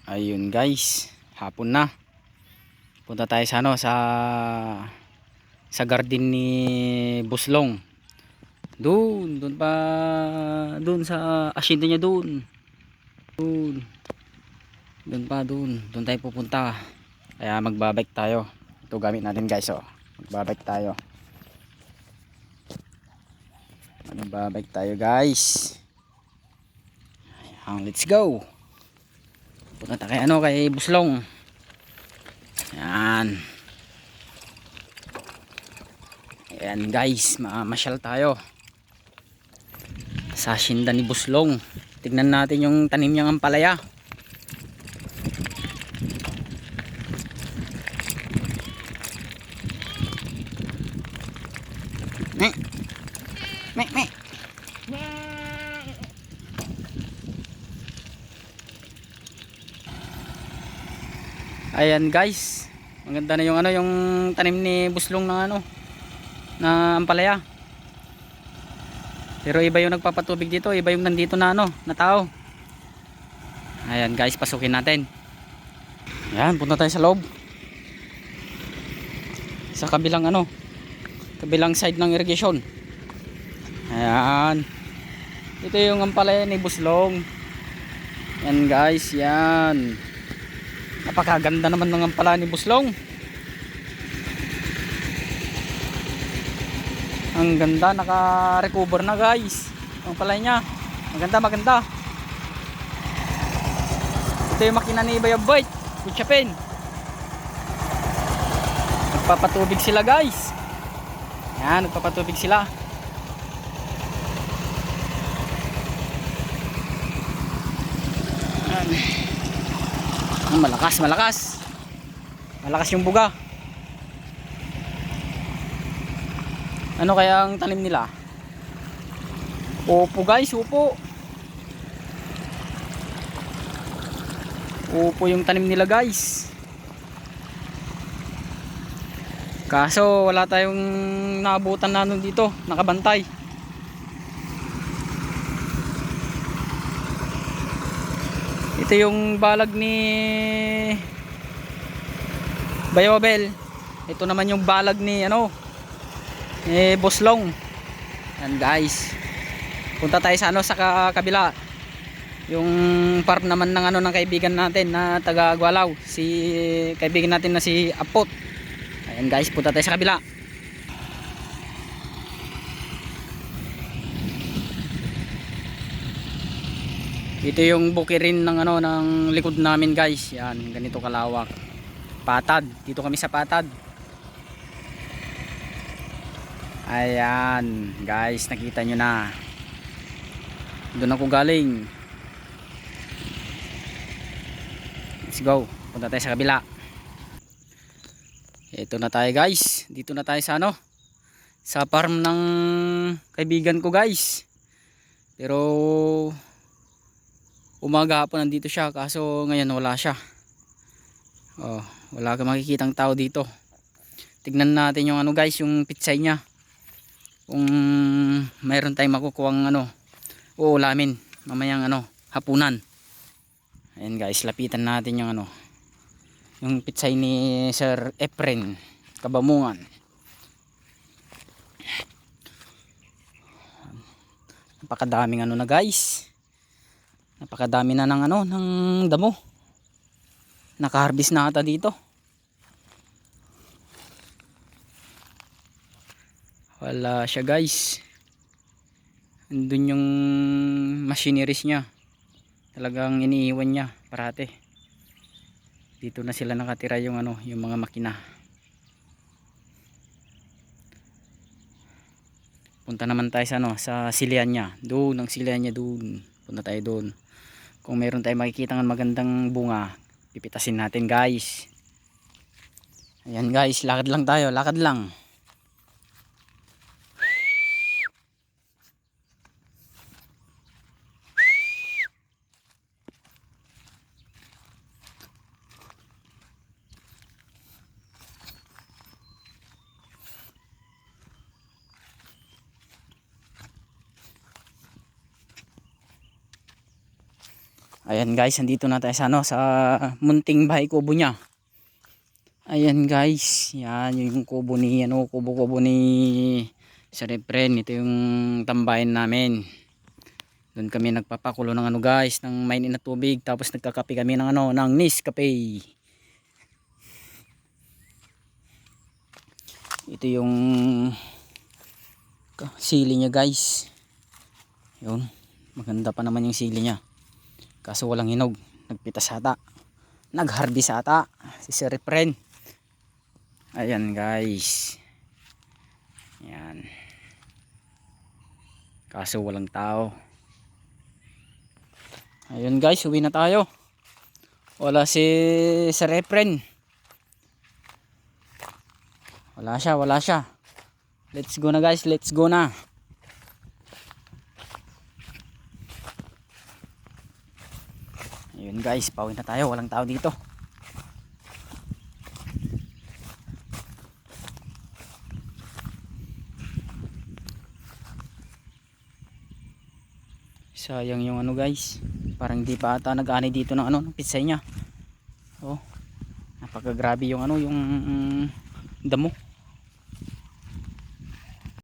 Ayun guys, hapon na. Punta tayo sa sa garden ni Buslong. Doon pa doon sa asyenda niya doon. Doon tayo pupunta. Kaya magbabike tayo. Ito gamit natin guys, oh. Magbabike tayo. Magbabike tayo guys. Ayan, let's go. Punta tayo kay Buslong. Ayan. Ayan guys, mamasyal tayo sa asyenda ni Buslong. Tignan natin yung tanim niyang ampalaya. Me. Ayan guys, maganda na yung tanim ni Buslong ng na ampalaya. Pero iba yung nagpapatubig dito, iba yung nandito na na tao. Ayan guys, pasukin natin. Ayan, punta tayo sa loob. Sa kabilang kabilang side ng irrigation. Ayan. Ito yung ampalaya ni Buslong. Ayan guys, yan. Napakaganda naman ng ampalaya ni Buslong. Ang ganda, naka-recover na guys ang palay niya. Maganda. Ito yung makina ni Bayabite Kutsapin. Nagpapatubig sila guys. Yan, nagpapatubig sila. Malakas yung buga. Ano kaya ang tanim nila? Upo guys, upo yung tanim nila guys. Kaso wala tayong naabutan na dito, nakabantay. Ito yung balag ni Bayobel. Ito naman yung balag ni Buslong. Yan guys, punta tayo sa kabila, yung farm naman ng kaibigan natin na taga Gwalaw, si kaibigan natin na si Apot. Ayan guys, punta tayo sa kabila. Ito yung bukirin ng likod namin guys. Yan, ganito kalawak. Patad, dito kami sa patad. Ayan guys, nakita nyo na. Doon ako galing. Let's go, punta tayo sa kabila. Ito na tayo guys. Dito na tayo sa farm ng kaibigan ko guys. Pero umaga hapon nandito siya, kaso ngayon wala siya. Wala kang makikitang tao dito. Tignan natin yung guys, yung pitsay niya. Kung mayroon tayong makukuhang uulamin mamayang hapunan. Ayan guys, lapitan natin yung pitsay ni Sir Efren Kabamungan. Napakadaming na guys. Napakadami na ng damo. Naka-harvest na ata dito. Wala siya guys. Andun yung machineries niya. Talagang iniiwan niya parate. Dito na sila nakatira yung mga makina. Punta naman tayo sa silihan niya. Doon ang silihan niya doon. Punta tayo doon. Kung meron tayong makikita ng magandang bunga, pipitasin natin guys. Ayan guys, lakad lang tayo, lakad lang. Ayan guys, andito na tayo sa ano, sa munting bahay kubo niya. Ayan guys, yan yung kubo ni ano, kubo-kubo ni Sir Efren. Ito yung tambayan namin. Doon kami nagpapakulo ng ano guys, ng mainit na tubig, tapos nagkakape kami ng ano, ng Nescafe. Ito yung sili niya guys. Yun, maganda pa naman yung sili niya. Kaso walang hinog, nagpitas ata, naghardis ata si Sir Efren. Ayan guys, yan, kaso walang tao. Ayun guys, uwi na tayo, wala si Sir Efren, wala siya. Let's go na guys, let's go na. Ayun guys, pauwi na tayo, walang tao dito. Sayang yung ano guys, parang di pa ata nag-ani dito ng ano, ng pitsay niya. Oh, napakagrabe yung ano, yung damo.